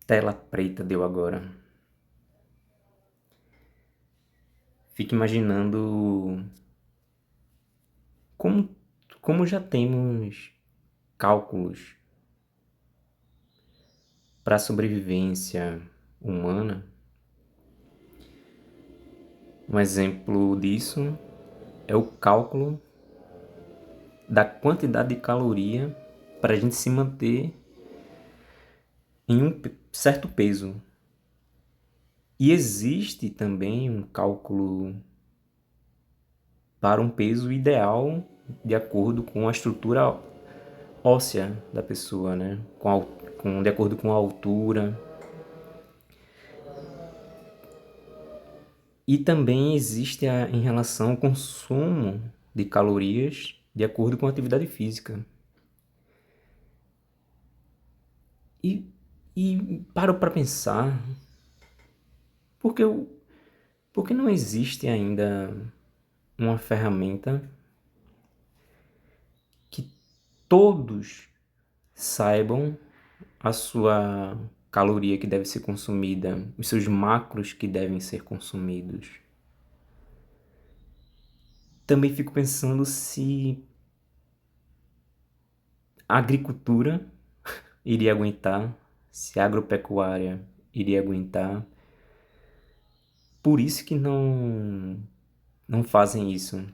Tela preta deu agora. Fique imaginando como, como já temos cálculos para a sobrevivência humana. Um exemplo disso é o cálculo da quantidade de caloria para a gente se manter em um certo peso. E existe também um cálculo para um peso ideal de acordo com a estrutura óssea da pessoa, né? De acordo com a altura. E também existe em relação ao consumo de calorias de acordo com a atividade física. E, e paro para pensar, porque, porque não existe ainda uma ferramenta que todos saibam a sua caloria que deve ser consumida, os seus macros que devem ser consumidos. Também fico pensando se a agricultura iria aguentar, se a agropecuária iria aguentar. Por isso que não fazem isso.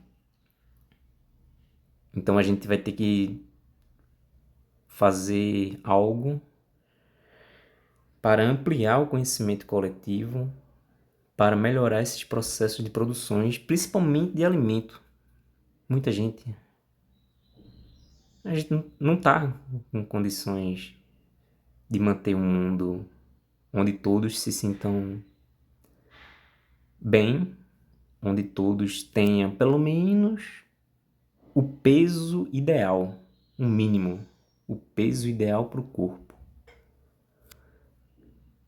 Então a gente vai ter que fazer algo para ampliar o conhecimento coletivo, para melhorar esses processos de produções, principalmente de alimento. Muita gente, a gente não está com condições de manter um mundo onde todos se sintam bem, onde todos tenham pelo menos o peso ideal, um mínimo, o peso ideal para o corpo.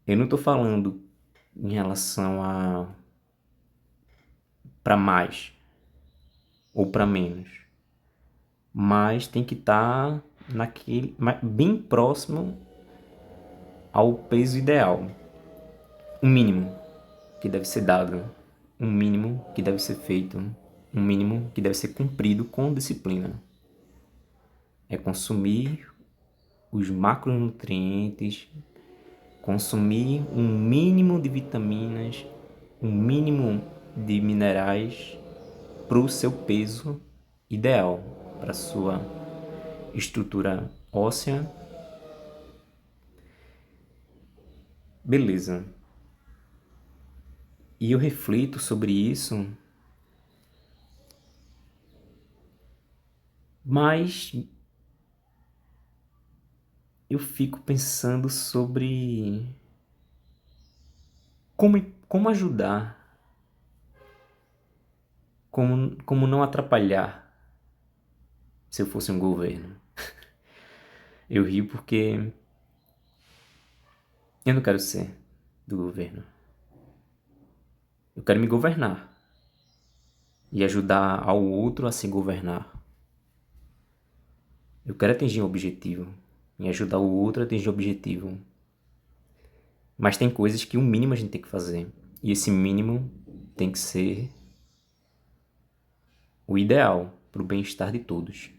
Eu não estou falando em relação a para mais ou para menos, mas tem que estar naquele bem próximo ao peso ideal, um mínimo que deve ser dado, um mínimo que deve ser feito, um mínimo que deve ser cumprido com disciplina. É consumir os macronutrientes, consumir um mínimo de vitaminas, um mínimo de minerais para o seu peso ideal, para a sua estrutura óssea. Beleza. E eu reflito sobre isso, mas eu fico pensando sobre como ajudar, como não atrapalhar se eu fosse um governo. Eu rio porque eu não quero ser do governo. Eu quero me governar e ajudar ao outro a se governar. Eu quero atingir um objetivo e ajudar o outro a atingir o objetivo. Mas tem coisas que o mínimo a gente tem que fazer. E esse mínimo tem que ser o ideal para o bem-estar de todos.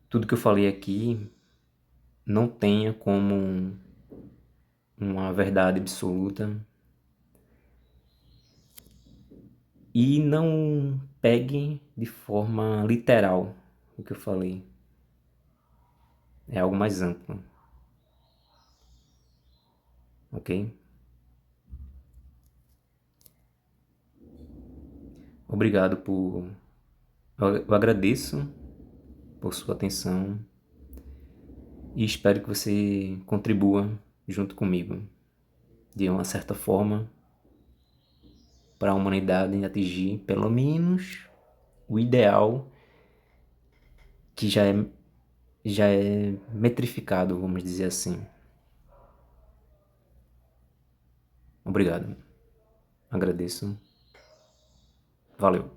Tudo que eu falei aqui não tenha como uma verdade absoluta. E não peguem de forma literal o que eu falei. É algo mais amplo. Ok? Obrigado por. Eu agradeço por sua atenção e espero que você contribua junto comigo de uma certa forma para a humanidade atingir pelo menos o ideal que já é metrificado, vamos dizer assim. Obrigado. Agradeço. Valeu.